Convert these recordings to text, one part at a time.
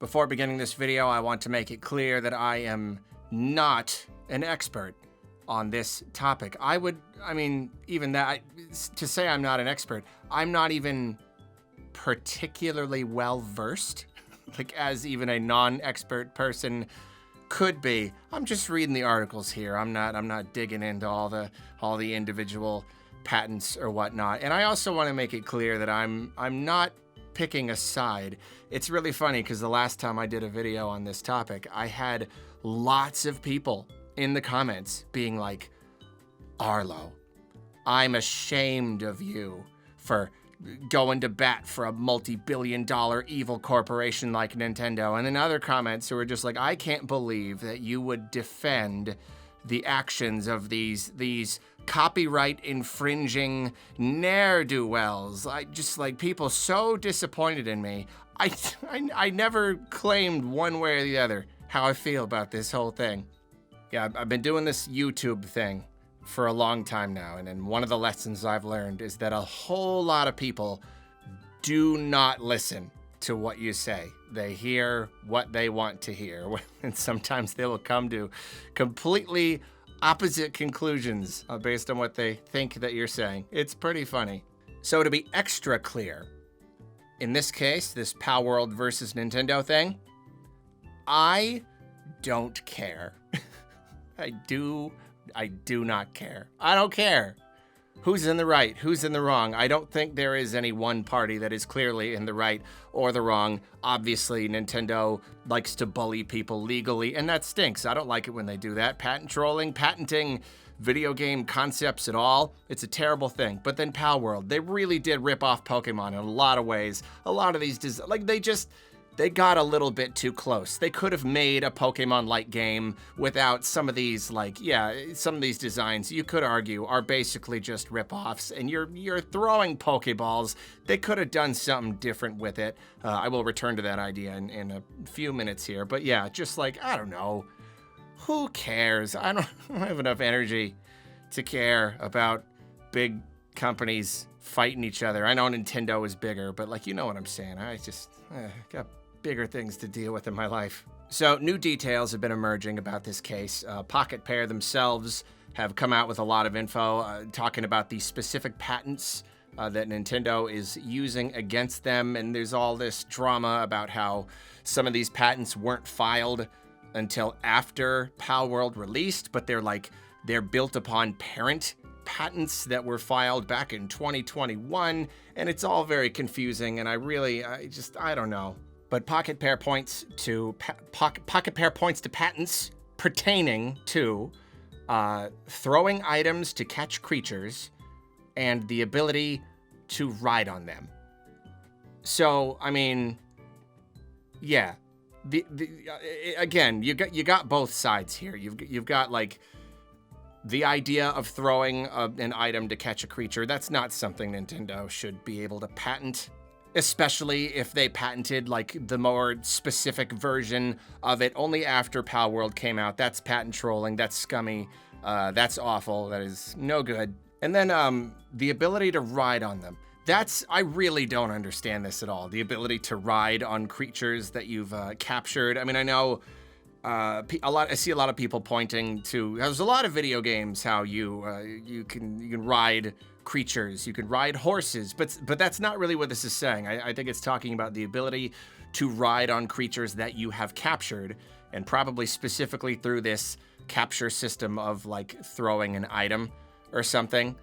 Before beginning this video, I want to make it clear that I am not an expert on this topic. To say I'm not an expert, I'm not even particularly well versed, like as even a non-expert person could be. I'm just reading the articles here. I'm not digging into all the individual patents or whatnot. And I also want to make it clear that I'm not picking a side. It's really funny because the last time I did a video on this topic, I had lots of people in the comments being like, Arlo, I'm ashamed of you for going to bat for a multi-billion-dollar evil corporation like Nintendo. And then other comments who were just like, I can't believe that you would defend the actions of these copyright infringing ne'er-do-wells. I just, like, people so disappointed in me. I never claimed one way or the other how I feel about this whole thing. Yeah, I've been doing this YouTube thing for a long time now, and then one of the lessons I've learned is that a whole lot of people do not listen to what you say. They hear what they want to hear, and sometimes they will come to completely opposite conclusions based on what they think that you're saying. It's pretty funny. So to be extra clear, in this case, this Palworld versus Nintendo thing, I don't care. I do not care. I don't care who's in the right, who's in the wrong. I don't think there is any one party that is clearly in the right or the wrong. Obviously, Nintendo likes to bully people legally, and that stinks. I don't like it when they do that. Patent trolling, patenting video game concepts at all, it's a terrible thing. But then Palworld, they really did rip off Pokemon in a lot of ways. A lot of these, they got a little bit too close. They could have made a Pokemon-like game without some of these, some of these designs you could argue are basically just rip-offs, and you're throwing Pokeballs. They could have done something different with it. I will return to that idea in a few minutes here, but yeah, just like, I don't know. Who cares? I don't have enough energy to care about big companies fighting each other. I know Nintendo is bigger, but you know what I'm saying. I just got bigger things to deal with in my life. So new details have been emerging about this case. Pocket Pair themselves have come out with a lot of info talking about the specific patents that Nintendo is using against them. And there's all this drama about how some of these patents weren't filed until after Palworld released, but they're built upon parent patents that were filed back in 2021. And it's all very confusing. And I don't know. But Pocket Pair points to patents pertaining to throwing items to catch creatures and the ability to ride on them. So, I mean, yeah. Again, you got both sides here. You've got the idea of throwing an item to catch a creature. That's not something Nintendo should be able to patent. Especially if they patented the more specific version of it only after Palworld came out. That's patent trolling. That's scummy. That's awful. That is no good. And then the ability to ride on them. I really don't understand this at all. The ability to ride on creatures that you've captured. I mean, I know I see a lot of people pointing to. There's a lot of video games how you can ride creatures, you can ride horses, but that's not really what this is saying. I think it's talking about the ability to ride on creatures that you have captured, and probably specifically through this capture system of throwing an item or something.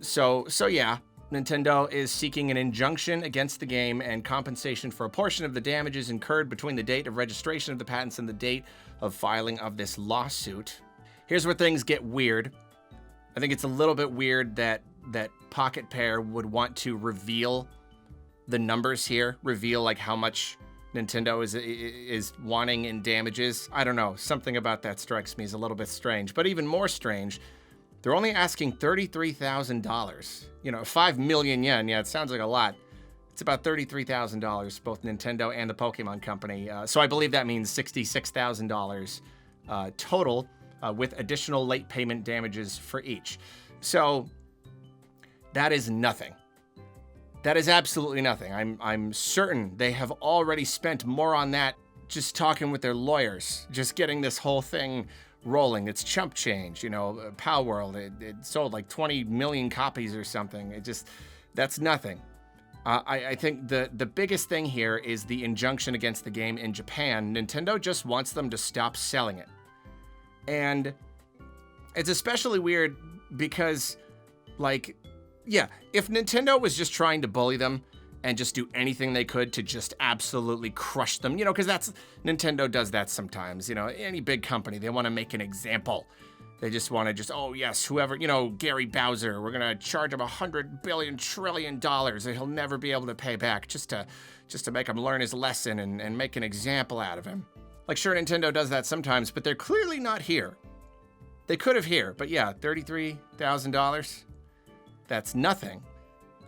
So yeah, Nintendo is seeking an injunction against the game and compensation for a portion of the damages incurred between the date of registration of the patents and the date of filing of this lawsuit. Here's where things get weird. I think it's a little bit weird that Pocket Pair would want to reveal the numbers here, reveal how much Nintendo is wanting in damages. I don't know, something about that strikes me as a little bit strange. But even more strange, they're only asking $33,000. 5 million yen. Yeah, it sounds like a lot. It's about $33,000, both Nintendo and the Pokemon Company. So I believe that means $66,000 total, with additional late payment damages for each. So that is nothing. That is absolutely nothing. I'm certain they have already spent more on that just talking with their lawyers, just getting this whole thing rolling. It's chump change, Palworld. It sold like 20 million copies or something. That's nothing. I think the biggest thing here is the injunction against the game in Japan. Nintendo just wants them to stop selling it. And it's especially weird because, like, yeah, if Nintendo was just trying to bully them and just do anything they could to just absolutely crush them, because Nintendo does that sometimes, any big company, they want to make an example. They just want to oh yes, whoever, Gary Bowser, we're going to charge him $100 billion trillion that he'll never be able to pay back just to make him learn his lesson and make an example out of him. Like, sure, Nintendo does that sometimes, but they're clearly not here. They could have here, but yeah, $33,000. That's nothing.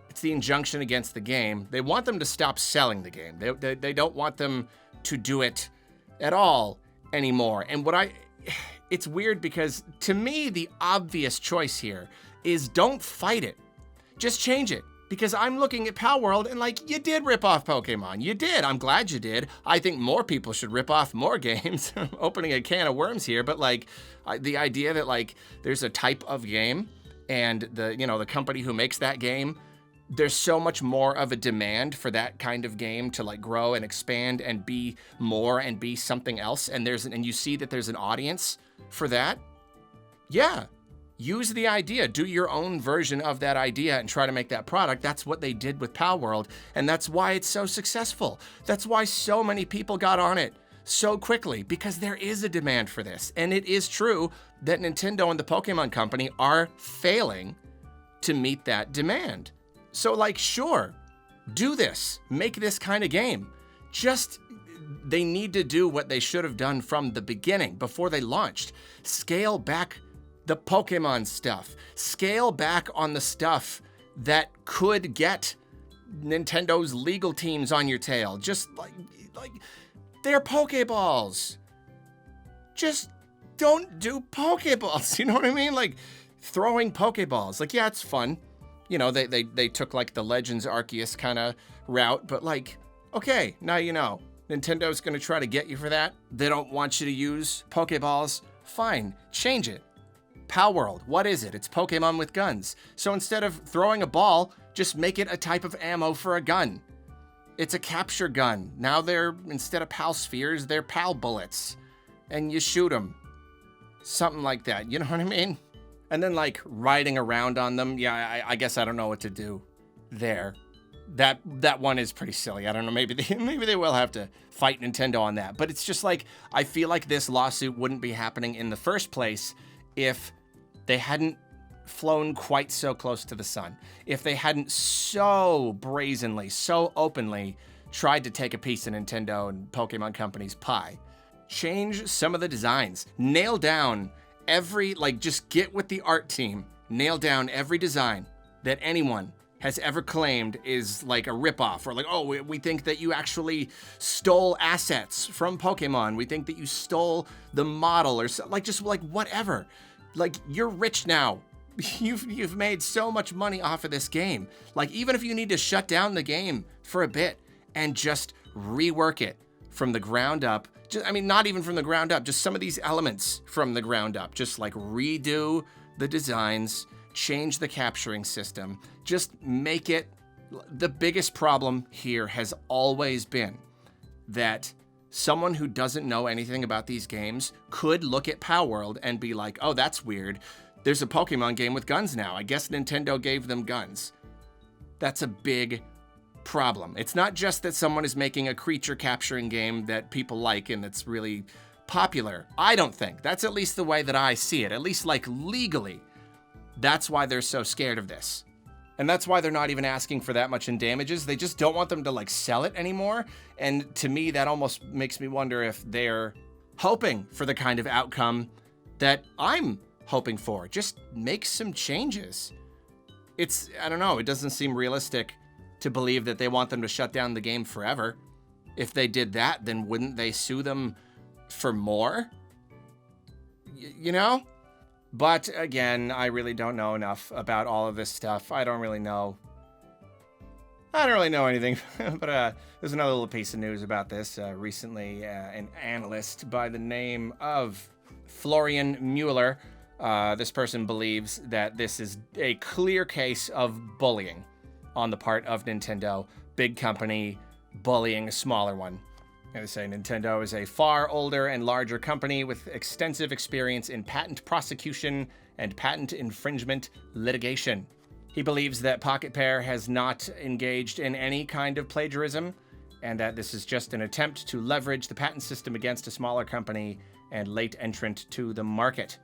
It's the injunction against the game. They want them to stop selling the game. They don't want them to do it at all anymore. And it's weird because to me, the obvious choice here is don't fight it. Just change it. Because I'm looking at Palworld and you did rip off Pokemon. You did. I'm glad you did. I think more people should rip off more games. Opening a can of worms here, but the idea that there's a type of game and the company who makes that game, there's so much more of a demand for that kind of game to grow and expand and be more and be something else. And you see that there's an audience for that. Yeah. Use the idea, do your own version of that idea and try to make that product. That's what they did with Palworld, and that's why it's so successful. That's why so many people got on it so quickly, because there is a demand for this. And it is true that Nintendo and the Pokemon Company are failing to meet that demand. So sure, do this, make this kind of game. They need to do what they should have done from the beginning before they launched. Scale back the Pokemon stuff. Scale back on the stuff that could get Nintendo's legal teams on your tail. Just they're Pokeballs. Just don't do Pokeballs. You know what I mean? Throwing Pokeballs. Yeah, it's fun. They took the Legends Arceus kind of route, but okay, now you know. Nintendo's gonna try to get you for that. They don't want you to use Pokeballs. Fine, change it. Palworld, what is it? It's Pokemon with guns. So instead of throwing a ball, just make it a type of ammo for a gun. It's a capture gun. Now instead of Pal Spheres, they're Pal Bullets. And you shoot them. Something like that, you know what I mean? And then riding around on them, yeah, I guess I don't know what to do there. That one is pretty silly. I don't know, maybe they will have to fight Nintendo on that. But it's just I feel like this lawsuit wouldn't be happening in the first place if they hadn't flown quite so close to the sun, if they hadn't so brazenly, so openly tried to take a piece of Nintendo and Pokemon Company's pie. Change some of the designs. Nail down every, just get with the art team. Nail down every design that anyone has ever claimed is a ripoff, or oh, we think that you actually stole assets from Pokemon. We think that you stole the model, or whatever. You're rich now. You've made so much money off of this game. Even if you need to shut down the game for a bit and just rework it from the ground up. Not even from the ground up, just some of these elements from the ground up. Just redo the designs, change the capturing system, just make it. The biggest problem here has always been that someone who doesn't know anything about these games could look at Palworld and be like, oh, that's weird. There's a Pokemon game with guns now. I guess Nintendo gave them guns. That's a big problem. It's not just that someone is making a creature capturing game that people like and that's really popular. I don't think. That's at least the way that I see it. At least legally. That's why they're so scared of this. And that's why they're not even asking for that much in damages. They just don't want them to sell it anymore. And to me, that almost makes me wonder if they're hoping for the kind of outcome that I'm hoping for. Just make some changes. I don't know, it doesn't seem realistic to believe that they want them to shut down the game forever. If they did that, then wouldn't they sue them for more? But again, I really don't know enough about all of this stuff. I don't really know. I don't really know anything, but there's another little piece of news about this. Recently, an analyst by the name of Florian Mueller, this person believes that this is a clear case of bullying on the part of Nintendo. Big company bullying a smaller one. They say Nintendo is a far older and larger company with extensive experience in patent prosecution and patent infringement litigation. He believes that Pocket Pair has not engaged in any kind of plagiarism, and that this is just an attempt to leverage the patent system against a smaller company and late entrant to the market.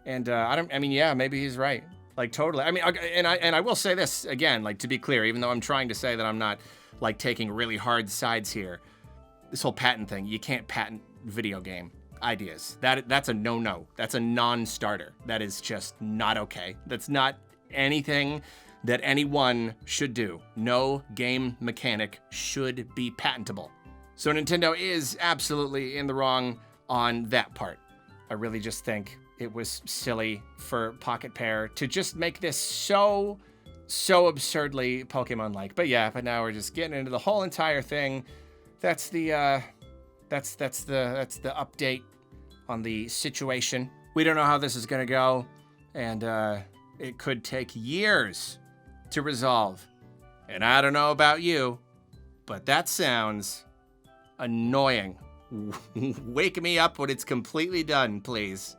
And yeah, maybe he's right. Like, totally. I mean, and I will say this again, like, to be clear, even though I'm trying to say that I'm not, like, taking really hard sides here, this whole patent thing, you can't patent video game ideas. That's a no-no. That's a non-starter. That is just not okay. That's not anything that anyone should do. No game mechanic should be patentable. So Nintendo is absolutely in the wrong on that part. I really just think it was silly for Pocket Pair to just make this so absurdly Pokemon-like. But now we're just getting into the whole entire thing. That's the update on the situation. We don't know how this is gonna go, and it could take years to resolve. And I don't know about you, but that sounds annoying. Wake me up when it's completely done, please.